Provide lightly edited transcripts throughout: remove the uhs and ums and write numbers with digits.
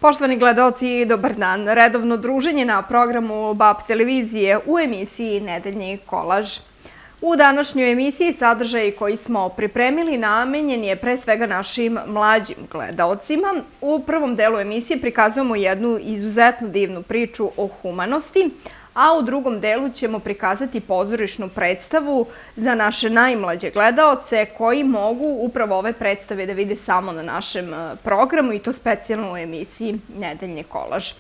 Poštovani gledaoci, dobar dan. Redovno druženje na programu BAP televizije u emisiji Nedeljni kolaž. U današnjoj emisiji sadržaj koji smo pripremili namenjen je pre svega našim mlađim gledaocima. U prvom delu emisije prikazujemo jednu izuzetno divnu priču o humanosti, a u drugom delu ćemo prikazati pozorišnu predstavu za naše najmlađe gledaoce koji mogu upravo ove predstave da vide samo na našem programu i to specijalno u emisiji Nedeljni kolaž.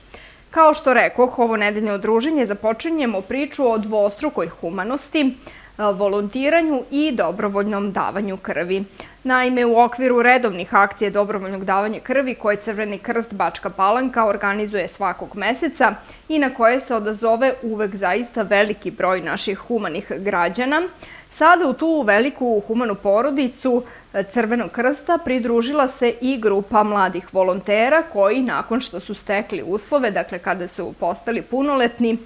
Kao što rekoh, ovo nedeljno druženje započinjemo priču o dvostrukoj humanosti, volontiranju i dobrovoljnom davanju krvi. Naime, u okviru redovnih akcija dobrovoljnog davanja krvi koje Crveni krst Bačka Palanka organizuje svakog meseca i na koje se odazove uvek zaista veliki broj naših humanih građana, sada u tu veliku humanu porodicu Crvenog krsta pridružila se i grupa mladih volontera koji nakon što su stekli uslove, dakle kada su postali punoletni,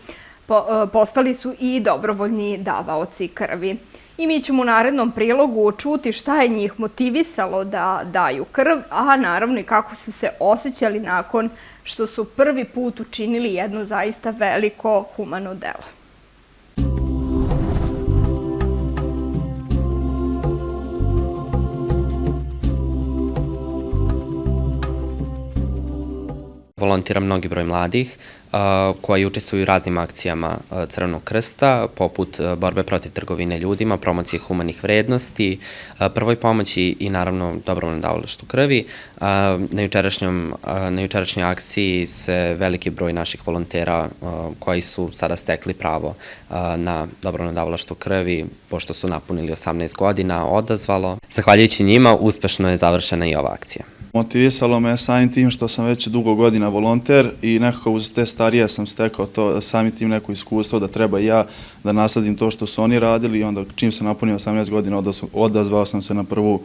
postali su i dobrovoljni davaoci krvi. I mi ćemo u narednom prilogu čuti šta je njih motivisalo da daju krv, a naravno i kako su se osjećali nakon što su prvi put učinili jedno zaista veliko humano delo. Volontira mnogi broj mladih koji učestvuju u raznim akcijama Crvenog krsta, poput borbe protiv trgovine ljudima, promocije humanih vrednosti, prvoj pomoći i naravno dobrovoljnom davalaštvu krvi. Na jučerašnjoj akciji se veliki broj naših volontera koji su sada stekli pravo na dobrovoljno davalaštvo krvi, pošto su napunili 18 godina, odazvalo. Zahvaljujući njima, uspešno je završena i ova akcija. Motivisalo me samim tim što sam već dugo godina volonter i nekako uz te starije sam stekao to samim tim neko iskustvo da treba i ja da nasadim to što su oni radili i onda čim sam napunio 18 godina odazvao sam se na prvu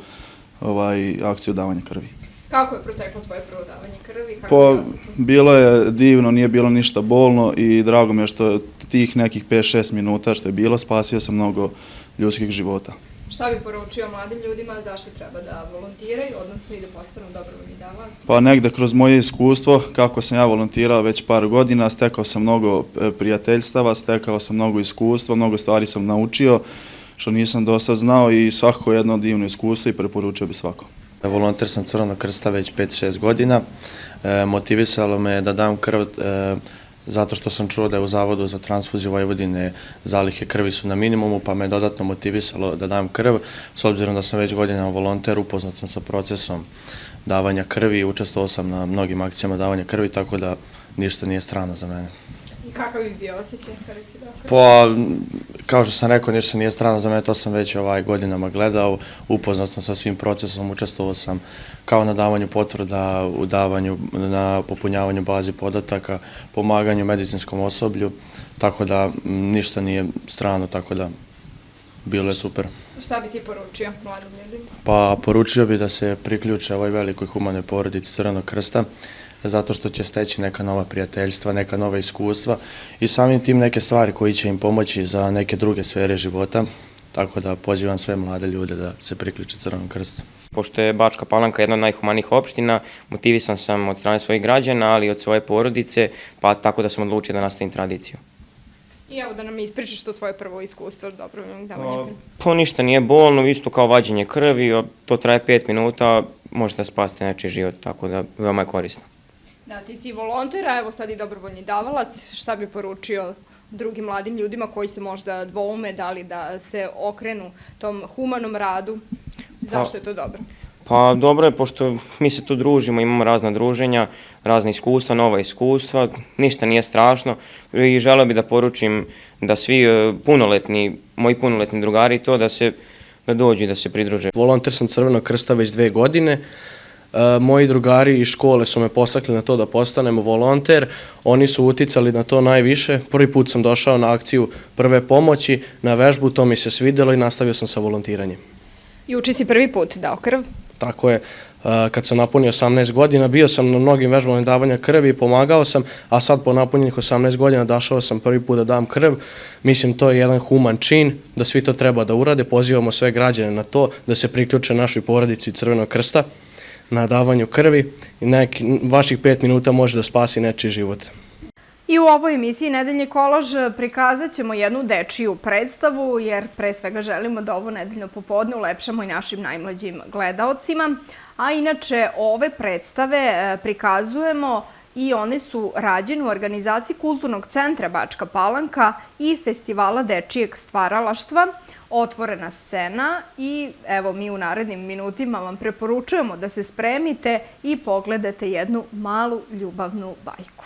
akciju davanja krvi. Kako je proteklo tvoje prvo davanje krvi? Bilo je divno, nije bilo ništa bolno i drago mi je što tih nekih 5-6 minuta što je bilo, spasio sam mnogo ljudskih života. Šta bi poručio mladim ljudima zašto treba da volontiraju, odnosno i da postanu dobrovoljni davaoci? Pa negde kroz moje iskustvo, kako sam ja volontirao već par godina, stekao sam mnogo prijateljstava, stekao sam mnogo iskustva, mnogo stvari sam naučio, što nisam dosta znao i svakako jedno divno iskustvo i preporučio bi svako. Volonter sam Crvenog krsta već 5-6 godina. Motivisalo me da dam krv zato što sam čuo da je u Zavodu za transfuziju Vojvodine zalihe krvi su na minimumu, pa me dodatno motivisalo da dam krv. S obzirom da sam već godinama volonter, upoznat sam sa procesom davanja krvi i učestvovao sam na mnogim akcijama davanja krvi, tako da ništa nije strano za mene. I kakav bi bio osjećaj kada si dao krv? Pa, kao što sam rekao, ništa nije strano za mene, to sam već godinama gledao, upoznat sam sa svim procesom, učestvovao sam kao na davanju potvrda, u davanju, na popunjavanju bazi podataka, pomaganju medicinskom osoblju, tako da ništa nije strano, tako da bilo je super. Šta bi ti poručio mladim ljudima? Pa, poručio bi da se priključe ovoj velikoj humanoj porodici Crvenog krsta, zato što će steći neka nova prijateljstva, neka nova iskustva i samim tim neke stvari koji će im pomoći za neke druge sfere života, tako da pozivam sve mlade ljude da se priključe Crvenom krstu. Pošto je Bačka Palanka jedna od najhumanijih opština, motivisan sam od strane svojih građana, ali i od svoje porodice, pa tako da sam odlučio da nastavim tradiciju. I evo da nam ispričaš to tvoje prvo iskustvo od dobrovoljnog davanja krvi. To ništa nije bolno, isto kao vađenje krvi, to traje 5 minuta, možete spasiti nečiji život, tako da veoma je korisno. Da, ti si volonter, a evo sad i dobrovoljni davalac. Šta bi poručio drugim mladim ljudima koji se možda dvoume da li da se okrenu tom humanom radu? Zašto je to dobro? Pa dobro je, pošto mi se tu družimo, imamo razna druženja, razna iskustva, nova iskustva, ništa nije strašno i želeo bih da poručim da svi moji punoletni drugari to da dođu i da se pridruže. Volonter sam Crvenog krsta već 2 godine. Moji drugari iz škole su me postakli na to da postanemo volonter, oni su uticali na to najviše. Prvi put sam došao na akciju prve pomoći, na vežbu, to mi se svidelo i nastavio sam sa volontiranjem. Juče si prvi put dao krv? Tako je, kad sam napunio 18 godina, bio sam na mnogim vežbama davanja krvi i pomagao sam, a sad po napunjenih 18 godina došao sam prvi put da dam krv. Mislim, to je jedan human čin, da svi to treba da urade, pozivamo sve građane na to, da se priključe našoj porodici Crvenog krsta, na davanju krvi i vaših 5 minuta može da spasi nečiji život. I u ovoj emisiji Nedeljni kolaž prikazat ćemo jednu dečiju predstavu, jer pre svega želimo da ovo nedeljno popodne ulepšamo i našim najmlađim gledaocima. A inače, ove predstave prikazujemo i one su rađene u organizaciji Kulturnog centra Bačka Palanka i Festivala dečijeg stvaralaštva, otvorena scena i evo mi u narednim minutima vam preporučujemo da se spremite i pogledate jednu malu ljubavnu bajku.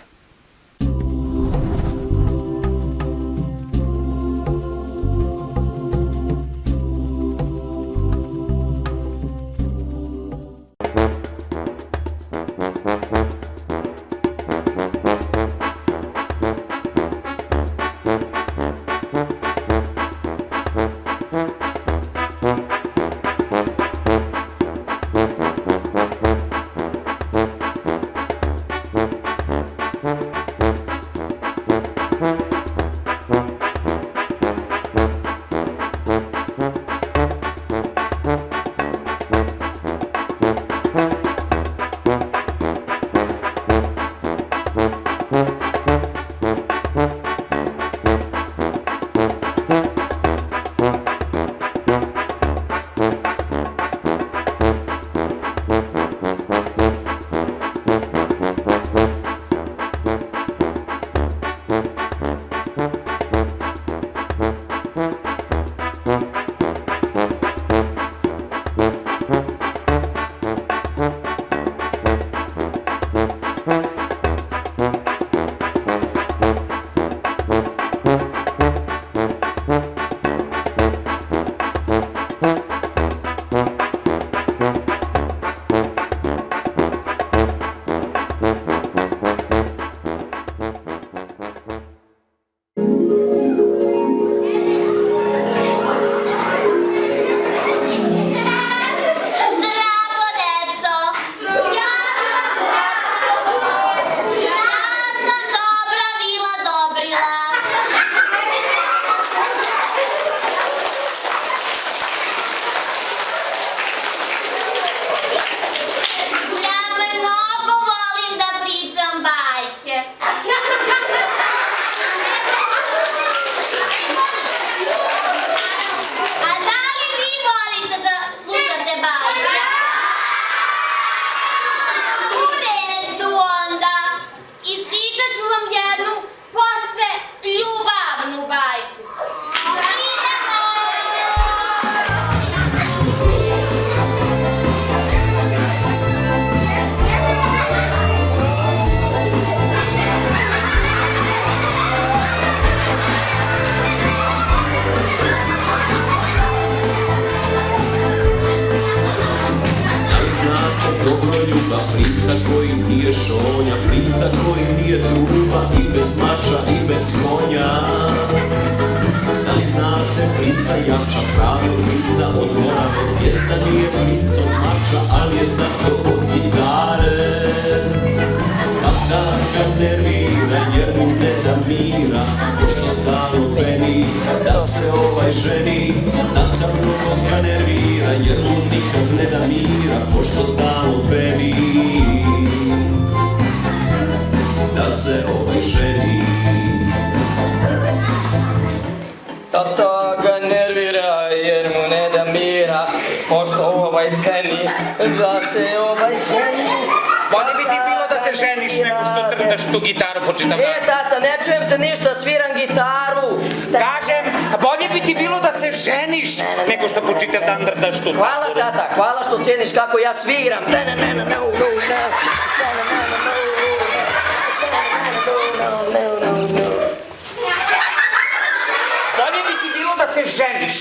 šonja, princa koji nije truba i bez mača i bez konja. Da li znate princa jača, pravi princa od morave, mjesta nije princa od mača, ali je zato od gitare. Tata ga nervira jer mu ne da mira, pošto stalno peni da se ženi. Tata mnogo ga nervira jer mu nikad ne da mira, pošto stalno peni da se ženi. Tata ga nervira jer mu ne da mira, pošto peni da se ženi. Bolje bi ti bilo da se ženiš nego što trdaš tu gitaru po čitav dan. Tata, ne čujem te ništa, sviram gitaru. Kažem, bolje bi ti bilo da se ženiš nego što po čitav dan trdaš tu. Hvala tata, hvala što cijeniš kako ja sviram. Bolje bi ti bilo da se ženiš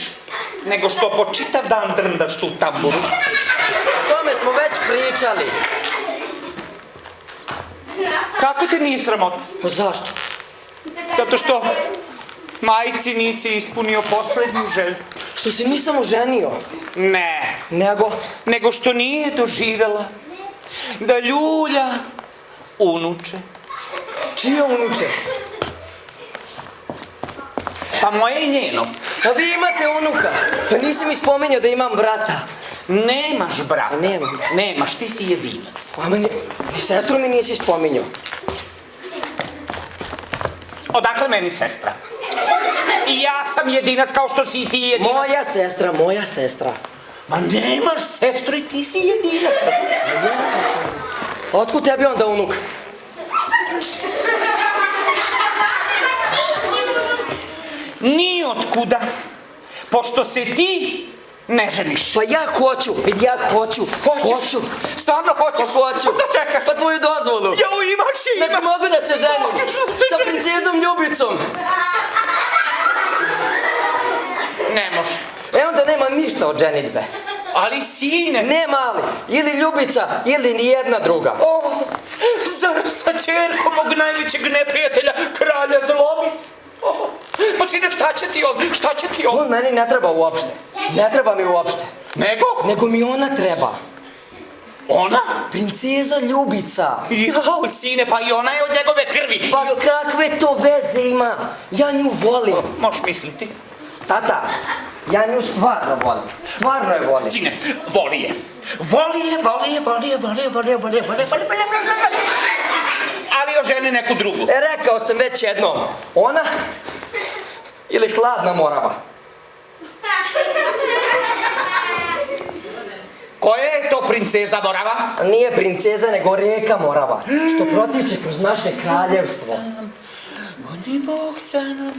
nego što po čitav dan drndaš tu tamburu. O tome smo već pričali. Kako te nije sramota? Zašto? Zato što majici nisi ispunio poslednju želju. Što se nisam oženio? Ne. Nego što nije doživjela da ljulja unuče. Čije unuče? Pa moje i njeno. A vi imate unuka? Pa nisi mi spomenuo da imam brata. Nemaš, brata. Nemam. Nemaš, ti si jedinac. A meni, ni sestru mi nisi spominjao. Odakle meni sestra? I ja sam jedinac kao što si i ti jedinac. Moja sestra. Ma nemaš sestru i ti si jedinac. Otkud tebi onda unuk? Ni otkuda. Pošto se ti ne ženiš. Pa ja hoću. Hoću. Stvarno hoćeš? Pa hoću. Pa da čekaš? Pa tvoju dozvolu. Jo, imaš. Znači mogu da se ženim. Sa princezom Ljubicom. Ne može. E onda nema ništa od ženitbe. Ali sine. Nema ali. Ili Ljubica, ili nijedna druga. Zar sa čerkom mog najvećeg neprijatelja, kralja Zlobic? Pa sine, šta će ti on? On meni ne treba uopšte. Ne treba mi uopšte. Nego? Nego mi ona treba. Ona? Princeza Ljubica. Jao, sine, pa i ona je od njegove krvi. Pa kakve to veze ima? Ja nju volim. Možeš misliti. Tata, ja nju stvarno volim. Stvarno je volim. Sine, voli je. Ali oženi neku drugu. Rekao sam već jednom. Ona ili hladna Morava. Koja je to princeza Morava? Nije princeza, nego rijeka Morava. Što protiče kroz naše kraljevstvo. Moni Bog sa nama.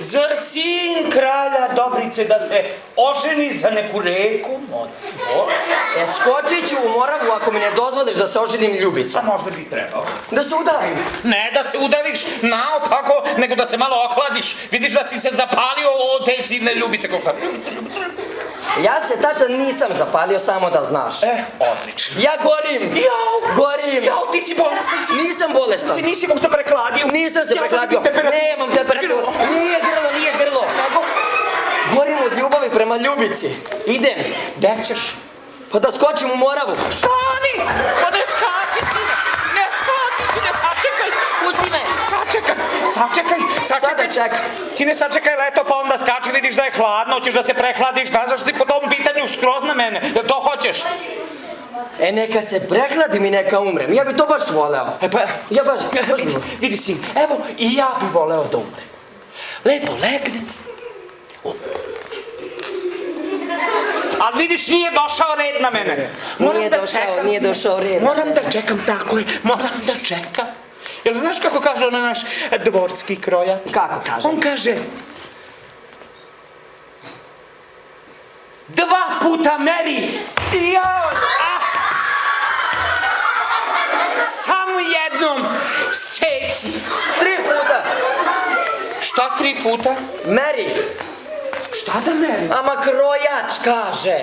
Zar sin kralja Dobrice da se oženi za neku reku? Skočit ću u Moravu ako mi ne dozvoliš da se oženim Ljubicom. A možda bi trebao. Da se udavim. Ne da se udaviš naopako, nego da se malo ohladiš. Vidiš da si se zapalio od te silne Ljubice. Ljubice. Ja se, tata, nisam zapalio, samo da znaš. Odlično. Ja gorim. Gorim. Jao, ti si bolestan. Nisam bolestan. Nisi možda prekladio. Nisam se prekladio. Nemam temperaturu. Nije grlo. Gorim od ljubavi prema Ljubici. Idem. Gde ćeš? Pa da skočim u Moravu. Stani! Pa ne skači, sine, sačekaj! Pusti me! Sačekaj! Šta da čekam? Sine, sačekaj leto, pa onda skači, vidiš da je hladno, hoćeš da se prehladiš, znaš ti po tom pitanju skroz na mene, jel to hoćeš? Neka se prehladim i neka umrem, ja bi to baš voleo. Ja baš vidi sin, evo i ja bi voleo da umrem. Lepo legnem. Ali vidiš, nije došao red na mene. Nije došao red. Moram da čekam, tako je, moram da čekam. Jel znaš kako kaže onaj naš dvorski krojač? Kako kaže? On kaže... 2 puta meri! Samo jednom seci! 3 puta! Šta 3 puta? Meri! Šta da meri? Ama krojač kaže!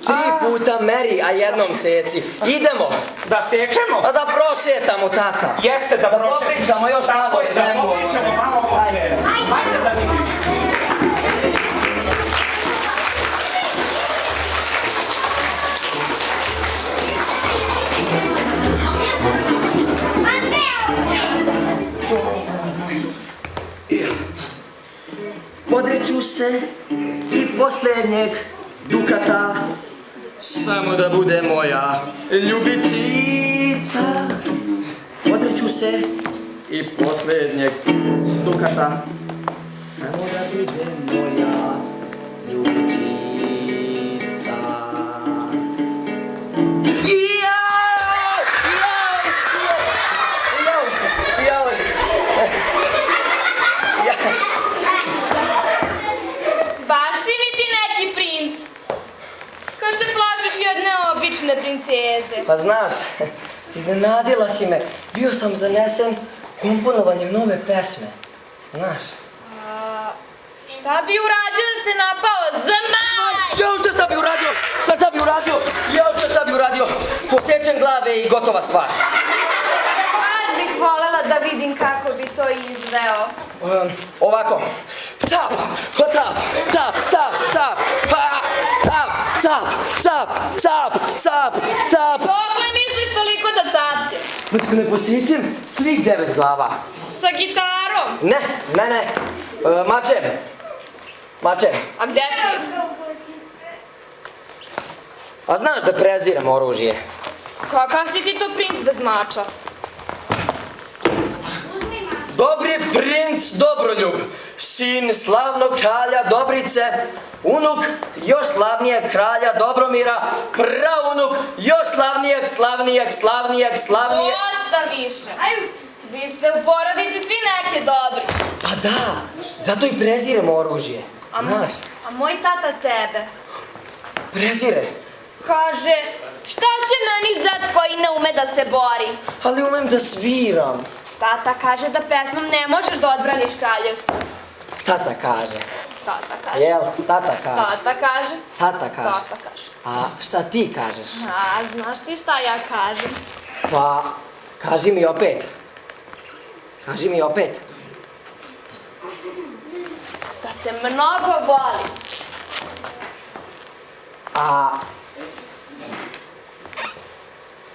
3 puta meri, a jednom seci. Idemo! Da sečemo? A da prošetamo, tata. Jeste, da prošetamo. Da popričamo još malo o svemu. Da popričamo malo o svemu. Ajde da vidimo. Odreću se i posljednjeg dukata, samo da bude moja ljubičica. Odreću se i posljednjeg dukata, samo da bude moja ljubičica. Baš si mi ti neki princ. Kao što plašiš jedne obične princeze. Pa znaš, iznenadila si me. Bio sam zanesen komponovanjem nove pesme. Znaš. Šta bi uradio da te napao zmaj? Jao, šta bi uradio? Posjećam glave i gotova stvar. Baš bih volela da vidim kako bi to izveo. Ovako. Cap, cap, cap, cap, cap, cap, cap, cap, cap, cap, cap. Dokle misliš toliko da capćeš? Ne posjećam svih 9 glava. Sa gitarom? Ne. Mačem. A gde ti? A znaš da preziram oružje? Kakav si ti to princ bez mača? Dobri princ Dobroljub, sin slavnog kralja Dobrice, unuk još slavnijeg kralja Dobromira, praunuk još slavnijeg. Dosta više. Vi ste u porodici svi neke dobri. Pa da, zato i prezirem oružje. Znaš, A moj tata tebe prezire, kaže, šta će meni zet koji ne ume da se bori? ali umem da sviram. Tata kaže da pesmom ne možeš da odbraniš kraljevstvo. Tata kaže. Tata kaže. Jel, tata kaže. Tata kaže. Tata kaže. Tata kaže. A šta ti kažeš? A, znaš ti šta ja kažem? Pa, kaži mi opet. Kaži mi opet. Da te mnogo volim. A...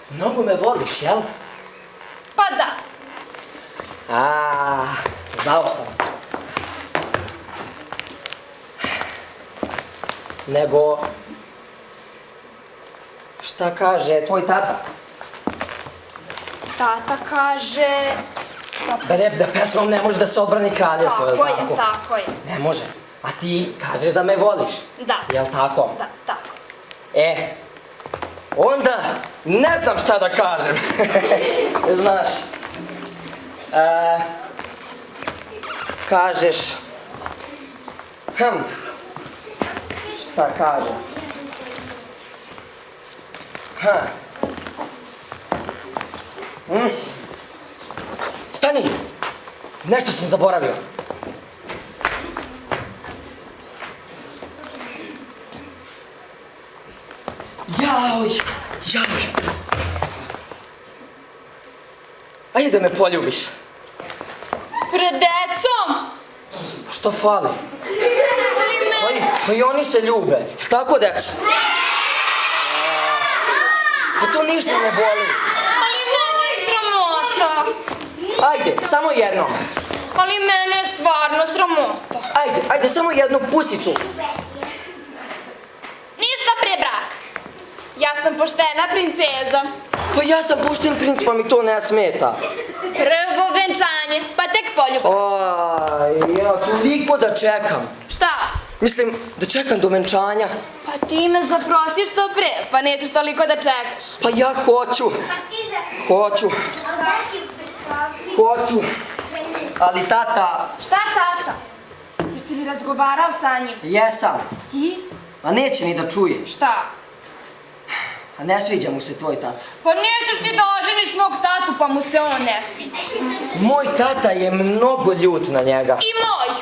Mnogo me voliš, jel? Pa da. A, znao sam. Nego... Šta kaže tvoj tata? Tata kaže... Da pesmom ne može da se odbrani kraljevstvo, jel tako? Tako je. Ne može. A ti kažeš da me voliš. Da. Jel tako? Da, tako. Onda ne znam šta da kažem. Znaš, kažeš, šta kažem? Stani, nešto sam zaboravio. Jauj. Ajde da me poljubiš. Pred decom? Što fali? Pa i oni se ljube. Tako, deco? Pa to ništa ne boli. Ali mene je sramota. Ajde, samo jedno. Ali mene je stvarno sramota. Ajde, samo jednu pusicu. Ništa prije braka. Ja sam poštena princeza. Pa ja sam pušten princ, pa mi to ne smeta. Prvo venčanje, pa tek poljubac. Ja toliko da čekam. Šta? Mislim, da čekam do venčanja. Pa ti me zaprosiš što pre, pa nećeš toliko da čekaš. Pa ja hoću. Ali tata... Šta tata? Jesi li razgovarao sa njim? Jesam. I? A neće ni da čuje. Šta? A ne sviđa mu se tvoj tata. Pa nećeš ti da oženiš mog tatu, pa mu se on ne sviđa. Moj tata je mnogo ljut na njega. I moj.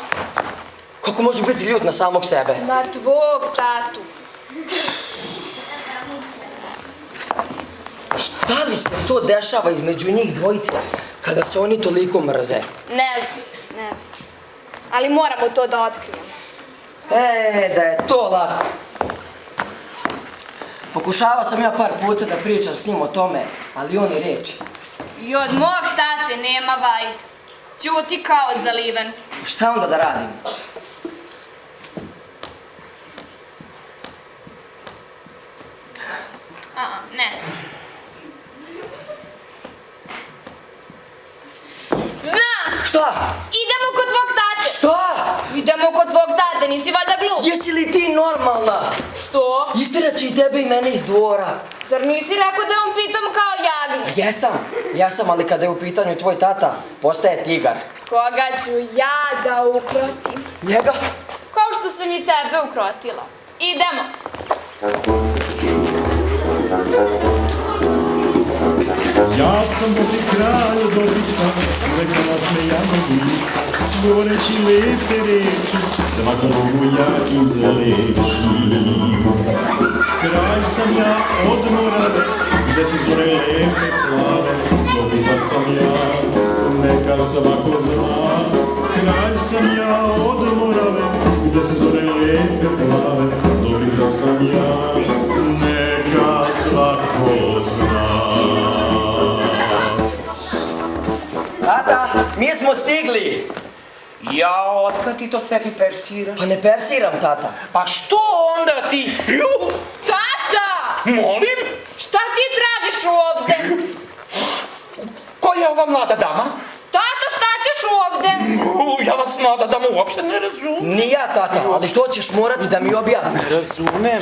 Kako može biti ljut na samog sebe? Na tvog tatu. Šta li se to dešava između njih dvojice kada se oni toliko mrze? Ne znam. Ali moramo to da otkrijemo. Da je to lako. Pokušavao sam ja par puta da pričam s njim o tome, ali on i reči. I od mog tate nema vajda. Ćuti kao zaliven. Šta onda da radim? Ne. Znam! Šta? Idemo kod tvog tate. Šta? Idemo kod tvog tate, nisi valjda glup. Jesi li ti normalna? Što? Isterat će i tebe i mene iz dvora. Zar nisi rekao da on pitam kao jagnje? Jesam, ali kada je u pitanju tvoj tata, postaje tigar. Koga ću ja da ukrotim? Njega? Kao što sam i tebe ukrotila. Idemo. Ja sam ti kralj Dobrica, rekla smejano lica, govoreći lepe reči, svako mogu ja izlečim. Kralj sam ja od Morave, gde se zore lepe plave, Dobrica sam ja, neka svako zna. Kralj sam ja od Morave, gde se zore lepe plave, Dobrica sam ja, neka svako zna. Tata, mi smo stigli! Jao, otkad ti to sebi persiraš? Pa ne persiram, tata. Pa što onda ti? Tata! Molim? Šta ti tražiš ovde? Ko je ova mlada dama? Tato, šta ćeš ovde? Ja vas mlada dama uopšte ne razumem. Ni ja, tata, ali što ćeš morati da mi objasniš? Ne razumem.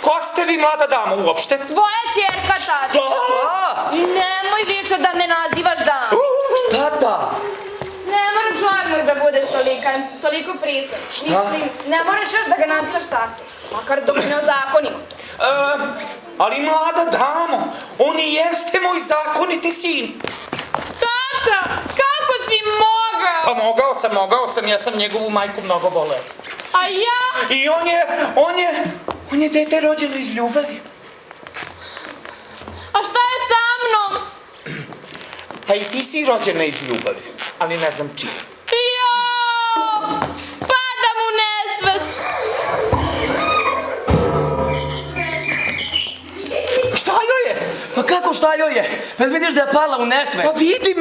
Ko ste vi mlada dama uopšte? Tvoja ćerka, tata. Šta? Nemoj više da me nazivaš dama. Tata! Ne moraš odmah da budeš toliko prisan. Mislim, ne moraš još da ga nazivaš tako. Makar dok ne ozakonimo to. Ali mlada damo, on i jeste moj zakoniti sin. Tata, kako si mogao? Pa mogao sam, ja sam njegovu majku mnogo voleo. A ja? I on je dete rođeno iz ljubavi. A šta je sa mnom? Pa i ti si rođena iz ljubavi, ali ne znam čije. Jao! Padam u nesvest! Šta joj je? Pa kako šta joj je? Pa vidiš da je pala u nesvest? Pa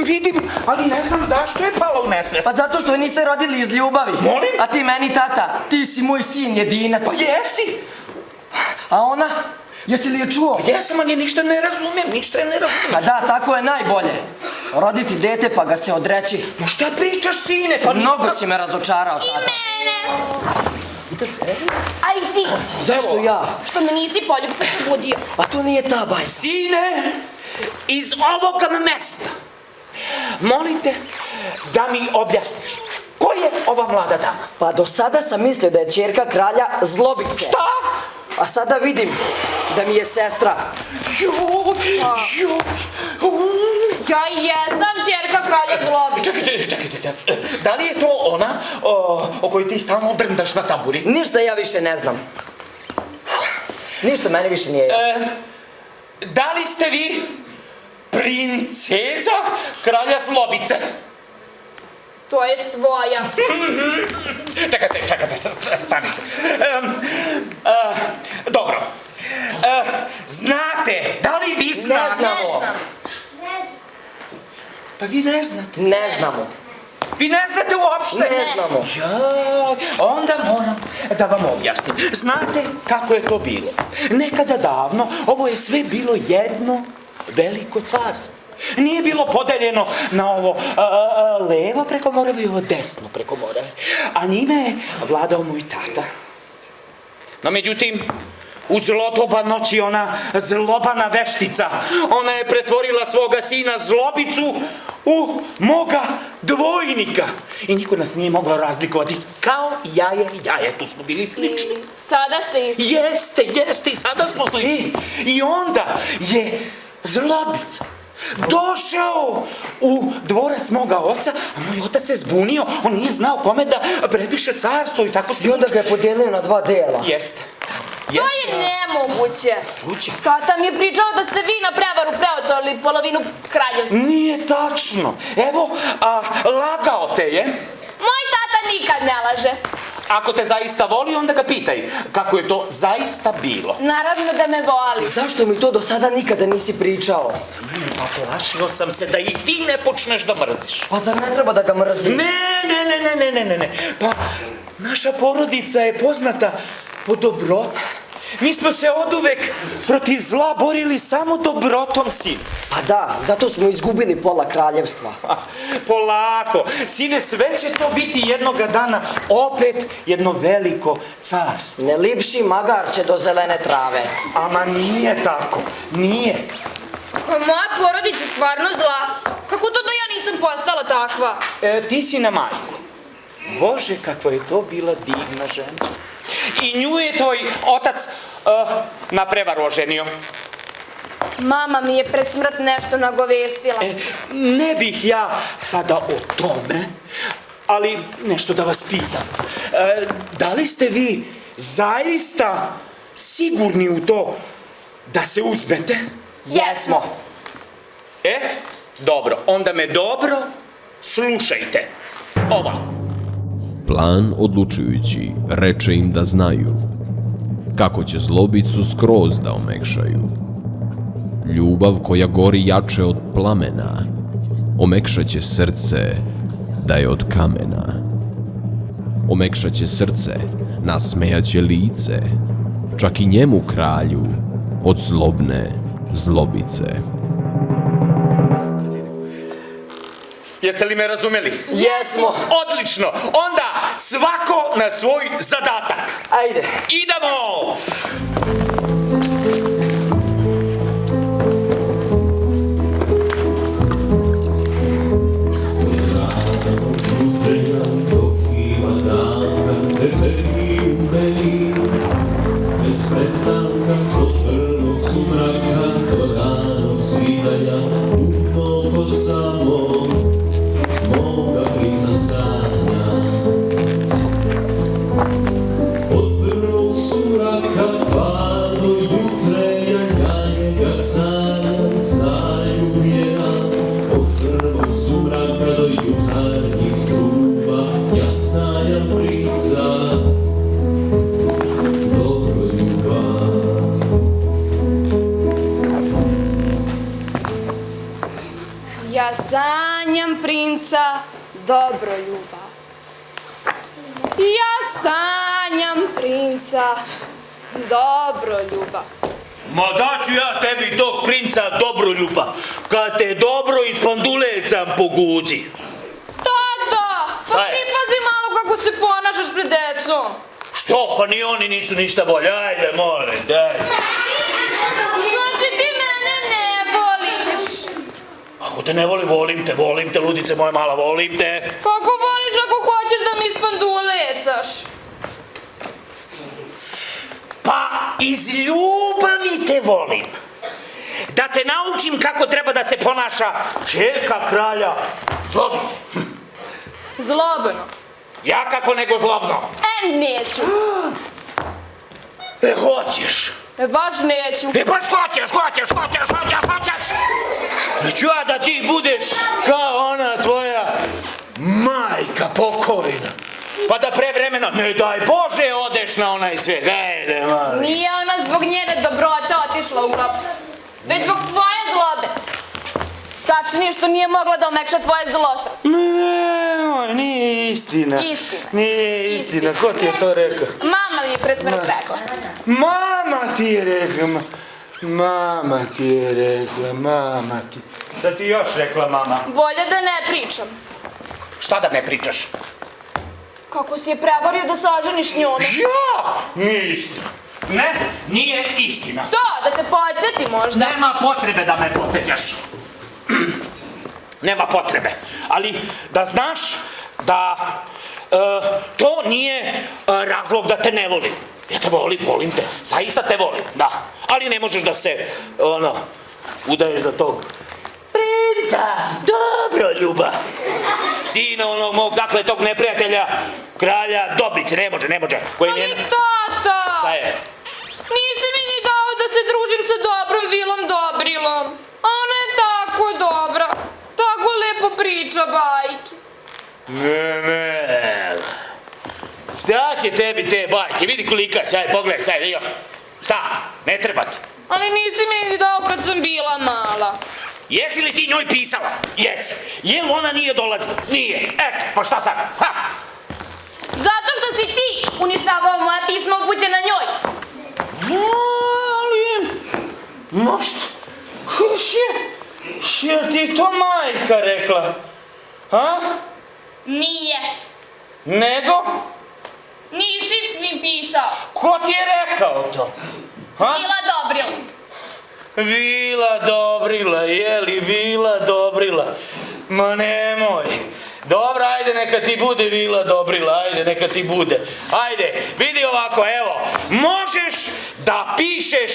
vidim, ali ne znam zašto je pala u nesvest. Pa zato što je niste rodili iz ljubavi. Molim? A ti meni, tata, ti si moj sin jedinac. Pa jesi. A ona? Jesi li je čuo? Jesam, ali ništa ne razumem. Pa da, tako je najbolje. Roditi dete pa ga se odreći. Ma šta pričaš, sine? Pa mnogo si me razočarao, tata. Mene! A i ti? Zašto ja? Što me nisi poljubca probudio. A to nije ta bajka. Sine, iz ovoga mesta, molim te da mi objasniš, ko je ova mlada dama? Pa do sada sam mislio da je ćerka kralja Zlobice. Šta? A sada vidim da mi je sestra. Ja jesam ćerka kralja Zlobice. Čekajte, da li je to ona o kojoj ti stalno drndaš na tamburi? Ništa ja više ne znam. Ništa meni više nije jasno. Da li ste vi princeza kralja Zlobice? To je tvoja. Čekajte, stanite. Dobro. Znate, da li vi znate? Ne znamo. Pa vi ne znate. Ne znamo. Vi ne znate uopšte? Ne znamo. Onda moram da vam objasnim. Znate kako je to bilo? Nekada davno ovo je sve bilo jedno veliko carstvo. Nije bilo podeljeno na ovo levo preko Morave i ovo desno preko Morave. A njime je vladao moj tata. No međutim, u zlodoba noći ona zlobana veštica, ona je pretvorila svoga sina Zlobicu u moga dvojnika. I niko nas nije mogao razlikovati kao jaje, tu smo bili slični. Sada ste isti. Jeste, i sada smo slični. I onda je Zlobica došao u dvorac moga oca, a moj otac se zbunio, on nije znao kome da prepiše carstvo i tako se... I onda ga je podijelio na 2 dela. Jeste. To je nemoguće. Tata mi je pričao da ste vi na prevaru preoteli polovinu kraljevstva. Nije tačno. Evo, lagao te je. Moj tata nikad ne laže. Ako te zaista voli, onda ga pitaj kako je to zaista bilo. Naravno da me voli. Zašto mi to do sada nikada nisi pričao? Pa plašio sam se da i ti ne počneš da mrziš. Pa zar ne treba da ga mrzim? Ne. Pa naša porodica je poznata po dobroti. Mi smo se oduvek protiv zla borili samo dobrotom, sin. Pa da, zato smo izgubili pola kraljevstva. Polako, sine, sve će to biti jednoga dana opet jedno veliko carstvo. Ne lipši magarče do zelene trave. Ama nije tako, nije. Ako je moja porodica stvarno zla, kako to da ja nisam postala takva? Ti si na majku. Bože, kakva je to bila divna žena. I nju je tvoj otac na prevaru oženio. Mama mi je pred smrt nešto nagovestila. Ne bih ja sada o tome, ali nešto da vas pitam. Da li ste vi zaista sigurni u to da se uzmete? Jesmo. Dobro, onda me dobro slušajte. Ovako. Plan odlučujući reče im da znaju kako će Zlobicu skroz da omekšaju. Ljubav koja gori jače od plamena omekšaće srce da je od kamena. Omekšaće srce, nasmejaće lice čak i njemu kralju, od zlobne zlobice. Jeste li me razumeli? Jesmo. Odlično. Onda svako na svoj zadatak. Ajde. Idemo! Ja sanjam princa Dobroljuba. Ja sanjam princa Dobroljuba. Ma daću ja tebi tog princa Dobroljuba, kad te dobro iz pandulecam poguzi. Tata, pa pripazi malo kako se ponašaš pred decom. Što? Pa ni oni nisu ništa bolje. Ajde, molim, daj. Znači ti mene ne voliš. Ako te ne volim te, ludice moja mala, volim te. Kako voliš ako hoćeš da mi ispandulecaš? Pa iz ljubavi te volim. Da te naučim kako treba da se ponaša ćerka kralja Zlobice. Zlobno. Ja kako nego zlobno. Neću. Hoćeš. Baš neću. Baš hoćeš. Neću ja da ti budeš kao ona tvoja majka pokojna. Pa da prevremeno, ne daj Bože, odeš na onaj svijet. Ajde, mali. Nije ona zbog njene dobrote otišla u grob, već zbog tvoje zlobe. Tačnije što nije mogla da omekša tvoje zlo srce. Ne, nije istina. Istina. Nije istina, ko ti je to rekao? Mama mi je pred smrt rekla. Mama ti je rekla, mama ti. Sad ti još rekla mama. Bolje da ne pričam. Šta da ne pričaš? Kako si je prevario da se oženiš njome? Ja! Nije istina. Ne, nije istina. To, da te podsjeti možda. Nema potrebe da me podsjećaš. Nema potrebe. Ali da znaš da to nije razlog da te ne volim. Ja te volim te. Zaista te volim, da. Ali ne možeš da se, udaješ za tog princa Dobroljuba. Sina onog mog zakletog neprijatelja, kralja Dobrice. Ne može. Ali tata! Šta je? Nisi mi ni dao da se družim sa dobrom vilom Dobrilom. A ona je tako dobra. Tako lepo priča bajke. Ne. Šta će tebi te bajke? Vidi kolika si, ajde pogledaj, sad vidio. Šta? Ne treba ti. Ali nisi mi ni dao kad sam bila mala. Jesi li ti njoj pisala? Jesi. Jel ona nije dolazila? Nije. Eto, pa šta sad? Ha! Zato što si ti uništavao moja pisma upućena njoj. Ali... Možda... Jel ti to majka rekla? Ha? Nije. Nego? Nisi mi pisao. Ko ti je rekao to? Ha? Vila Dobrila. Vila Dobrila, jeli Vila Dobrila? Ma nemoj. Dobro, ajde neka ti bude Vila Dobrila, ajde neka ti bude. Ajde, vidi ovako, evo, možeš da pišeš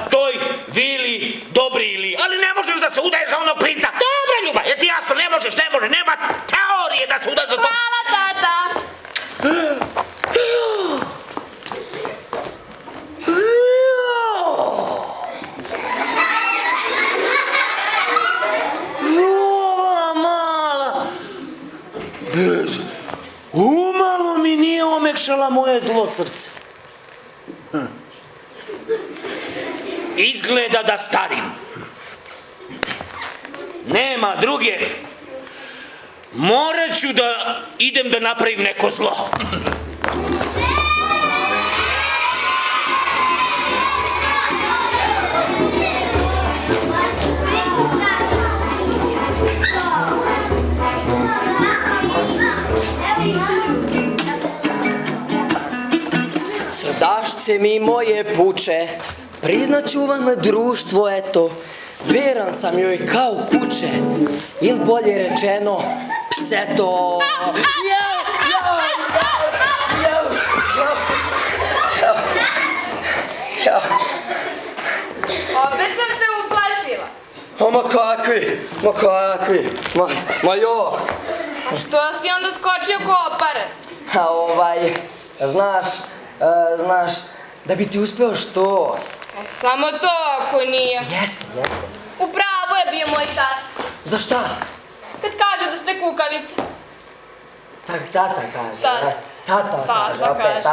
toj Vili Dobrili, ali ne možeš da se udaješ za onog princa Dobroljuba, je ti jasno, ne možeš, nema teorije da se udaješ za to. Hvala, tata. Umalo mi nije omekšala moje zlo srce. Izgleda da starim. Nema druge. Morat ću da idem da napravim neko zlo. Srce mi moje puče, priznaću vam društvo, eto, veran sam joj kao kuće, ili bolje rečeno, pseto. Opet sam te uplašila. Ma kakvi, ma jo. Što si onda skočio ko opare? Znaš, da bi ti uspeo štos. Samo to ako nije. Jeste. Upravo je bio moj tata. Za šta? Kad kaže da ste kukavice. Tata kaže. Tata. Tata kaže.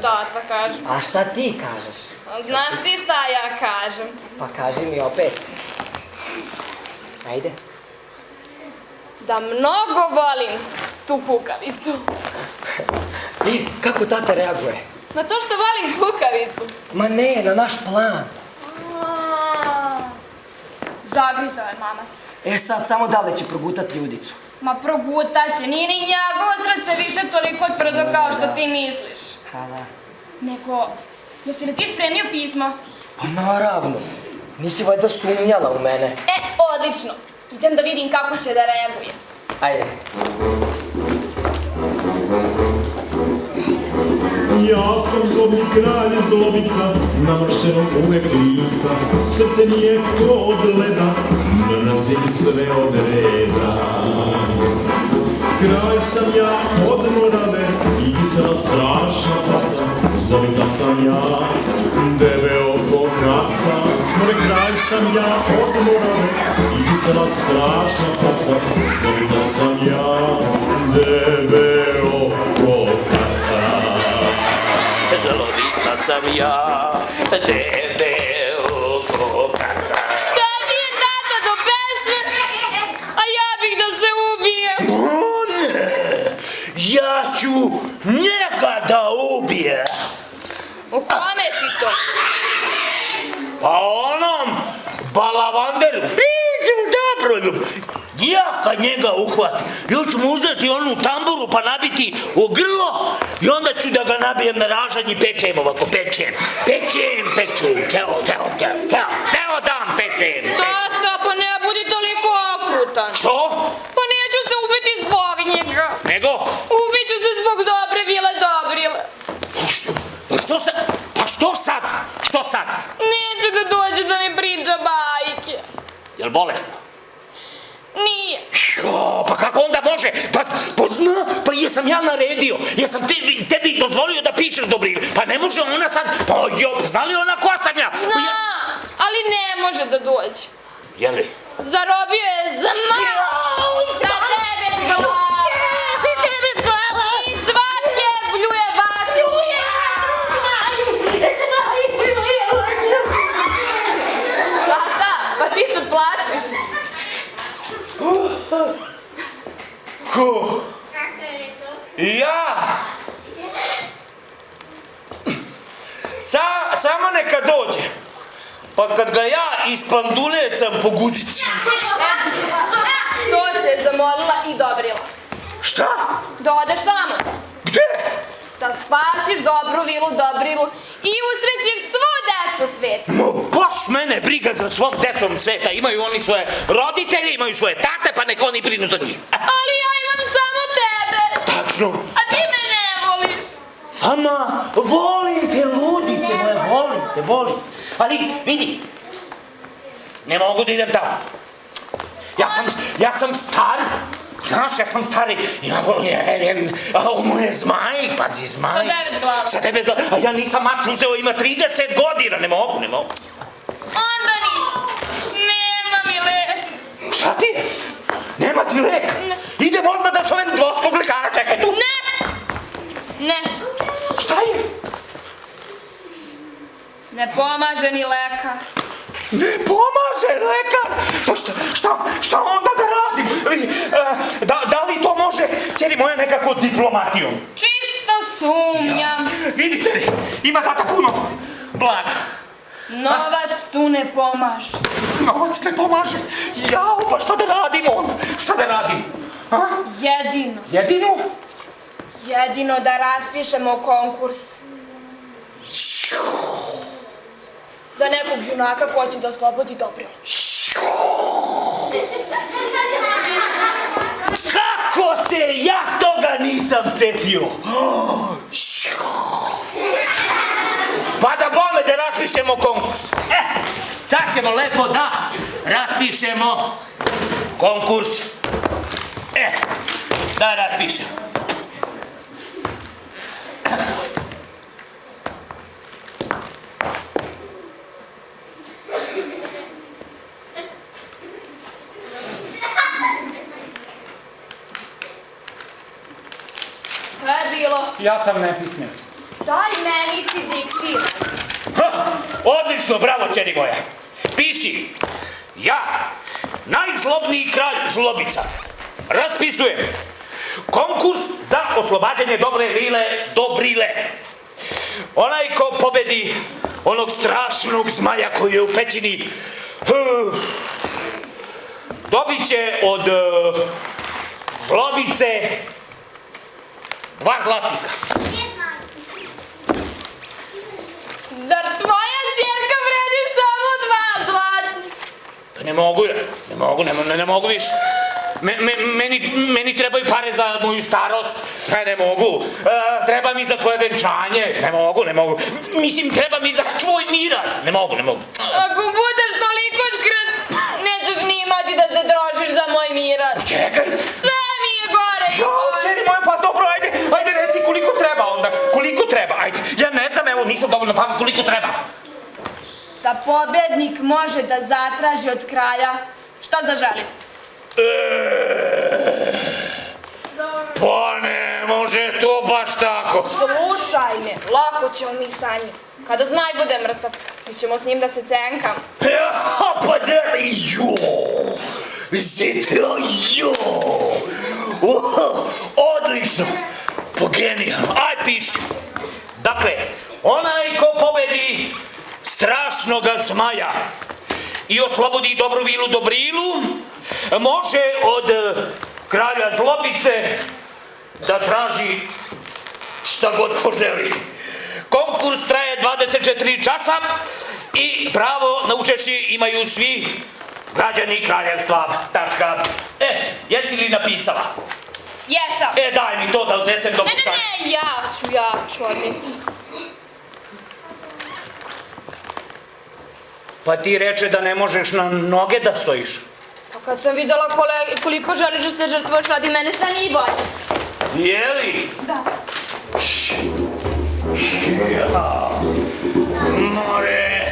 Tata kaže. A šta ti kažeš? Znaš ti šta ja kažem? Pa kaži mi opet. Ajde. Da mnogo volim tu kukavicu. Kako tata reaguje? Na to što volim kukavicu. Ma ne, na naš plan. Zagrizao je mamac. Sad samo da li će progutat Ljudicu. Ma progutaće, nije ni njegovo srce više toliko tvrdo kao što ti misliš. Da. Nego, jesi li ti spremio pismo? Pa naravno. Nisi valjda sumnjala u mene. Odlično. Idem da vidim kako će da reaguje. Ajde. Ja sam zlobni kralj zlobica, namrštenog uvek lica, srce mi je ko od leda, mrzim sve od reda. Kralj sam ja od Morave, i kisela strašna faca, zlobica sam ja, debeo ko kaca. Kralj sam ja od Morave, i kisela strašna faca, zlobica sam ja, debeo ko kaca. Zlobica sam ja, debeo ko kaca. Tebi je tata do pesme, a ja bih da se ubijem. Ja ću njega da ubijem. U kome ti to? Pa onom balavanderu. Dobro, ja kad njega uhvatim, ja ću mu uzeti onu tamburu pa nabiti u grlo i onda ću da ga nabijem na ražanj i pečem ovako, pečem, teo dan pečem. Tata, pa ne budi toliko okrutan. Što? Pa neću se ubiti zbog njega. Nego? Ubiću se zbog dobre vile Dobrile. Što sad? Neće da dođe da mi priča bajke. Jel bolesna? Nije. Pa kako onda može? Pa jesam ja naredio, jesam tebi dozvolio da pišeš Dobrile, pa ne može ona sad, zna li ona ko sam ja? Zna, ali ne može da dođe. Jeli? Zarobio je za tebe glava. I svake bljuje vatru. Tata, pa ti se plašiš. Ko? Ja? Samo neka dođe. Pa kad ga ja ispandulecam po guzici. To te zamolila i Dobrila. Šta? Da odeš tamo. Gde? Da spasiš dobru vilu Dobrilu i usrećiš svu decu sveta. Baš mene briga za svom decom sveta. Imaju oni svoje roditelje, imaju svoje tate, pa nek oni brinu za njih. Ali ja imam samo tebe. Tačno. A ti me ne voliš. Ama, volim te, ludice moje, volim. Ali, vidi, ne mogu da idem tamo. Ja sam star. Znaš, ja sam stari, ono je zmaj, pazi, zmaj. Sa 9 glava. A ja nisam mač uzeo, ima 30 godina, ne mogu. Onda ništa. Nema mi lek. Šta ti je? Nema ti lek? Idem odmah da zovem dvorskog lekara, čekaj tu. Ne. Šta je? Ne pomaže ni lekar. Ne pomaže lekar? Pa šta onda da radim? Da li to može, ćeri moja, nekako diplomatijom? Čisto sumnjam. Vidi, ćeri, ima tata puno blaga. Novac tu ne pomaže. Novac ne pomaže? Jao, pa šta da radim onda? Šta da radim? Jedino. Jedino? Jedino da raspišemo konkurs. Za nekog junaka ko će da oslobodi Dobrilu. Kako se ja toga nisam setio? Pa da bome da raspišemo konkurs. Sad ćemo lepo da raspišemo konkurs. Da raspišemo. Šta je bilo? Ja sam nepismen. Daj meni ti diktiraj. Odlično, bravo, čeri moja. Piši, ja, najzlobniji kralj zlobica, raspisujem konkurs za oslobađanje dobre vile Dobrile. Onaj ko pobedi onog strašnog zmaja koji je u pećini, dobit će od zlobice 2 zlatnika. Zar tvoja ćerka vredi samo 2 zlatnika? Ne mogu ja, ne mogu više. Meni trebaju pare za moju starost, ne mogu. Treba mi za tvoje venčanje, ne mogu. Mislim, treba mi za tvoj mirac, ne mogu. Ako budeš toliko škrt, nećeš ni imati da se trošiš za moj mirac. Čekaj. Sve mi je gore. Čeri moja, pa dobro, ajde reci koliko treba onda, ajde. Ja ne znam, evo, nisam dovoljno pamet, koliko treba. Da pobednik može da zatraži od kralja šta zaželi. Pa ne može to baš tako. Slušaj me, lako ćemo mi sa njim. Kada zmaj bude mrtav, mi ćemo s njim da se cenkam. Pa da, odlično, po genijalno, aj piši. Dakle, onaj ko pobedi strašnoga zmaja i oslobodi dobru vilu Dobrilu, može od kralja zlobice da traži šta god poželi. Konkurs traje 24 časa i pravo na učešće imaju svi građani kraljevstva. Tačka. Jesi li napisala? Jesam. Daj mi to da odnesem do puštanja. Ne, ja ću odneti. Pa ti reče da ne možeš na noge da stojiš. Pa kad sam videla koliko želiš da se žrtvuješ, radi mene sve nije bolje. Jeli? Da. More.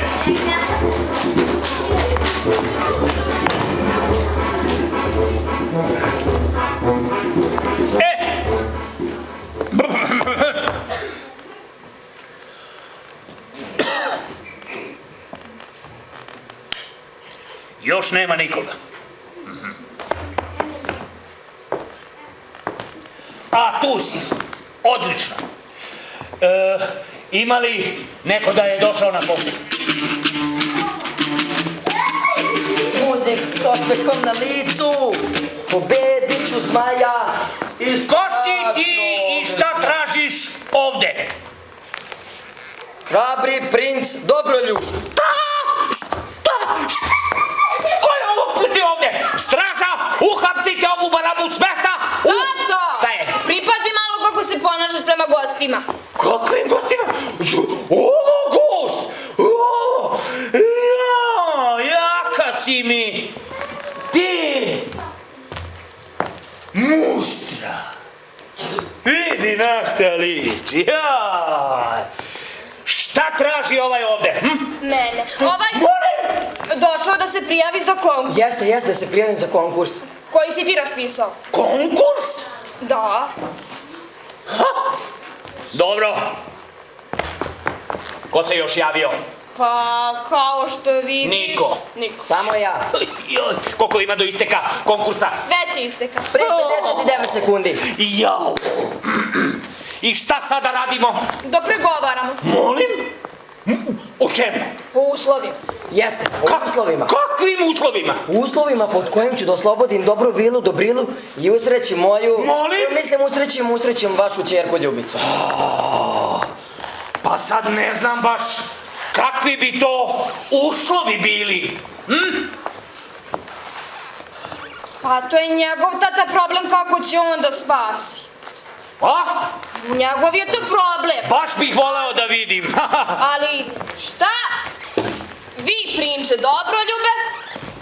Još nema nikoga. A, tu si. Odlično. Ima li neko da je došao na pomoć? Muzik s osmehom na licu, pobedit ću zmaja. Ko si ti i šta tražiš ovde? Hrabri princ Dobroljub. Ko je ovo pustio ovde? Straža, uhapcite ovu barabu s mesta! Tato! Šta je? Pripazi malo kako se ponašaš prema gostima. Kakvim gostima? Ovo gost! Jaka si mi! Ti! Mustra! Vidi na šta liči! Šta traži ovaj ovde? Mene. Došao da se prijavi za konkurs. Jeste, da se prijavim za konkurs. Koji si ti raspisao? Konkurs? Da. Dobro. Ko se još javio? Pa, kao što vidiš... Niko. Samo ja. Koliko ima do isteka konkursa? Već je isteka. Pre 59 sekundi. Jao. I šta sada radimo? Da pregovaramo. Molim? O čemu? O uslovima. Jeste, o uslovima. Kakvim uslovima? Uslovima pod kojim ću da oslobodim dobru vilu Dobrilu i usrećim moju... Molim? Mislim, usrećim vašu ćerku Ljubicu. Pa sad ne znam baš kakvi bi to uslovi bili. Pa to je njegov tata problem, kako će on da spasi. A? Njegov je to problem. Baš bih voleo da vidim. Ali šta vi, prinče Dobroljube,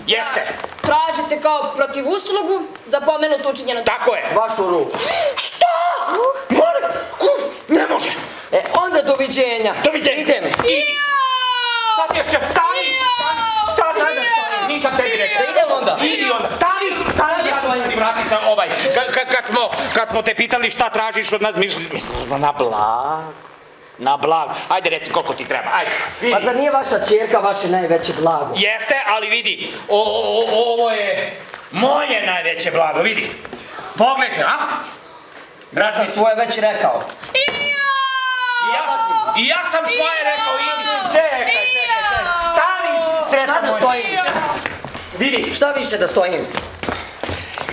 Jeste. tražite kao protiv uslugu za pomenutu učinjenu? Tako je. Vašu ruku. Šta? Molim, ne može. Onda doviđenja. Doviđenja. Ideme. Idi. Sad je stani. Stani. Nisam tebi rekao. Da idem onda. Idi onda. Stani. Vrati se ovaj. Kad smo te pitali šta tražiš od nas, mislili smo na blag. Ajde reci koliko ti treba. Ajde. Pa zar nije vaša ćerka vaše najveće blago? Jeste, ali vidi, ovo je moje najveće blago, vidi. Pogledaj se, a? Ja sam svoje već rekao. I ja sam svoje rekao, idi. Čekaj. Stani, sreća Sada moja. stojim. Vidi. Šta više da stojim?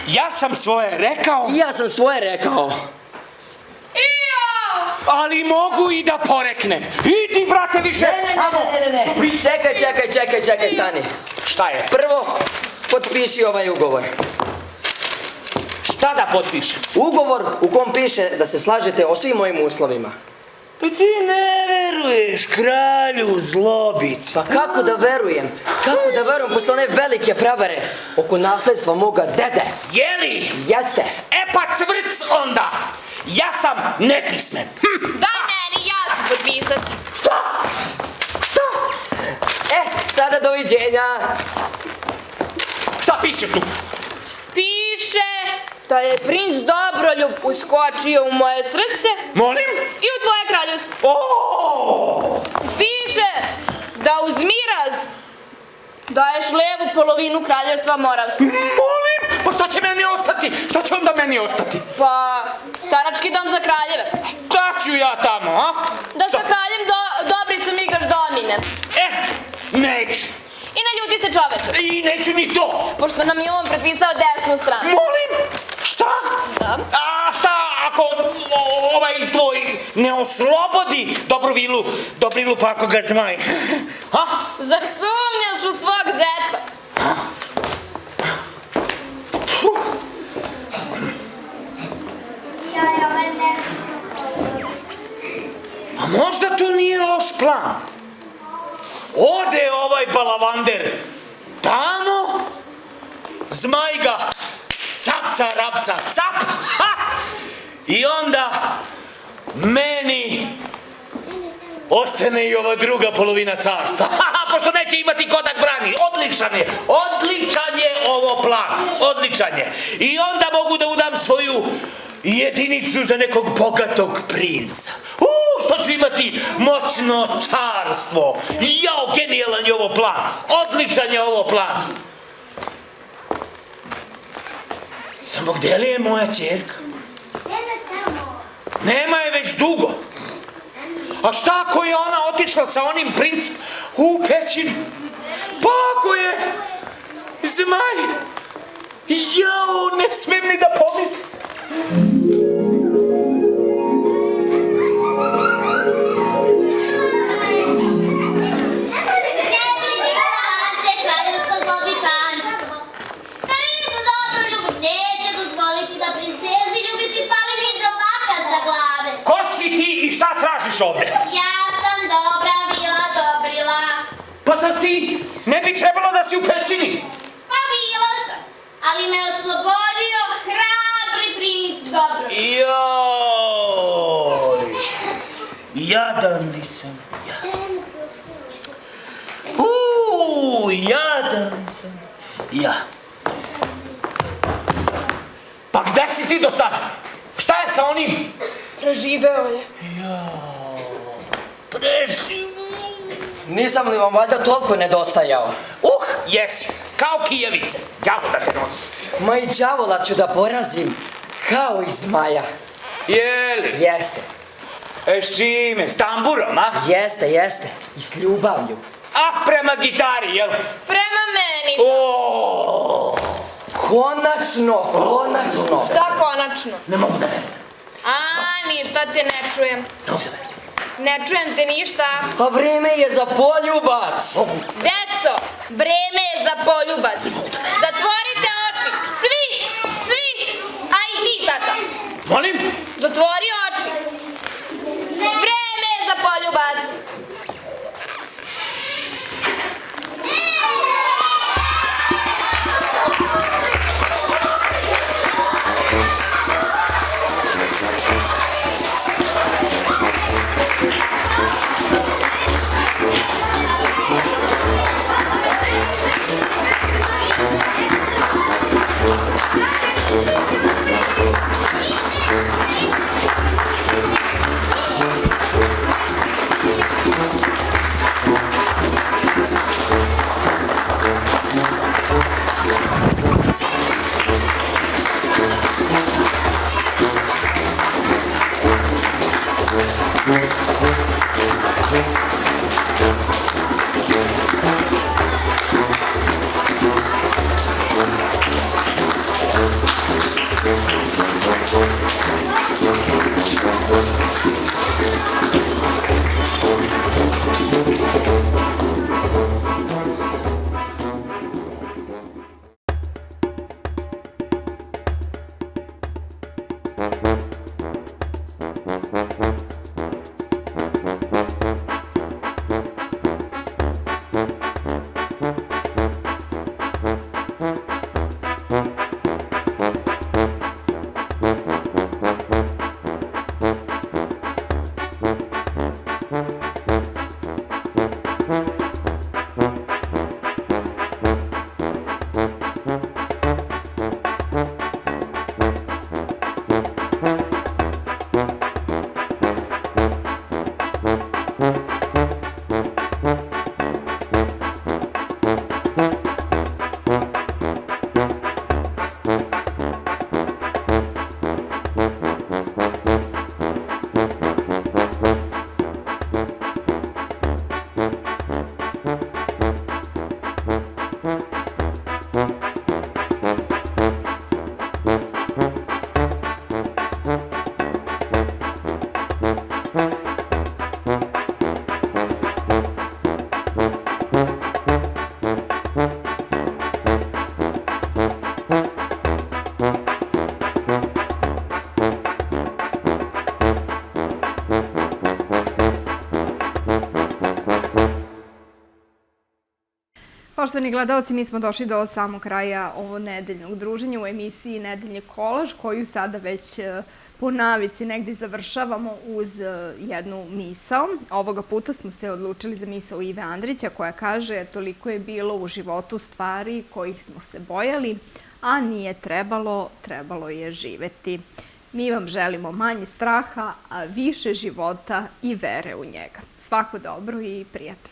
Ja sam svoje rekao. I ja sam svoje rekao. Ali mogu i da poreknem. Idi, brate, više. Ne. Čekaj, stani. Šta je? Prvo, potpiši ovaj ugovor. Šta da potpišem? Ugovor u kom piše da se slažete o svim mojim uslovima. Pa ti ne veruješ kralju Zlobici. Pa kako da verujem? Kako da verujem posle one velike prevare oko nasledstva moga dede? Jeli? Jeste. E pa cvrc onda. Ja sam nepismen. Daj meni, ja ću potpisati. Šta? Sada doviđenja. Šta piše tu? Piše da je princ Dobroljub uskočio u moje srce. Molim? I u tvoje kraljevstvo. Piše da uz miraz daješ levu polovinu kraljevstva Moravskog. Molim? Pa šta će meni ostati? Šta će onda meni ostati? Pa, starački dom za kraljeve. Šta ću ja tamo, a? Da sa kraljem Dobricom igraš domine. Neću. I ne ljuti se čoveče. I neću ni to. Pošto nam je on prepisao desnu stranu. Molim? Šta? Da. A šta ako ovaj tvoj ne oslobodi Dobrilu pa ako ga zmaj? Ha? Zar sumnjaš u svog zeta? A možda to nije loš plan. Ode ovaj balavander tamo, zmaj ga, capca, rapca, cap, ha! I onda meni ostane i ova druga polovina carstva. Pošto neće imati ko da brani. Odličan je ovo plan. Odličan je. I onda mogu da udam svoju jedinicu za nekog bogatog princa. Što ću imati moćno carstvo. Jao, genijalan je ovo plan. Odličan je ovo plan. Samo gde li je moja ćerka? Nema je već dugo. A šta ako je ona otišla sa onim princem u pećinu? Pa ako je zmaj, jao, ne smem ni da pomislim. Ko si ti i šta tražiš ovde? Ja sam Dobrila. Pa zar ti ne bi trebalo da si u pećini? Pa bila sam, ali me oslobodio hrabri princ Dobroljub. Joj, jadan li sam ja. Jadan li sam ja. Pa gde si ti do sada? Šta je sa onim? Preživeo je. Nisam li vam valjda toliko nedostajao? Jesi, kao kijavice. Đavo da te nosi. Ma i đavola ću da porazim, kao i zmaja. Jeli? Jeste. S čime? S tamburom, a? Jeste. I s ljubavlju. Ah, prema gitari, jel? Prema meni. Konačno. Šta konačno? Ne mogu da verujem. A, ništa te ne čujem. Ne čujem te ništa. Pa vreme je za poljubac. Deco, vreme je za poljubac. Zatvorite oči, svi, a i ti, tata. Molim? Zatvori oči. Vreme je za poljubac. Poštovani gledalci, mi smo došli do samog kraja ovo nedeljnog druženja u emisiji Nedeljni kolaž, koju sada već po navici negdje završavamo uz jednu misao. Ovoga puta smo se odlučili za misao Ive Andrića koja kaže: toliko je bilo u životu stvari kojih smo se bojali, a nije trebalo, trebalo je živeti. Mi vam želimo manje straha, a više života i vere u njega. Svako dobro i prijatno.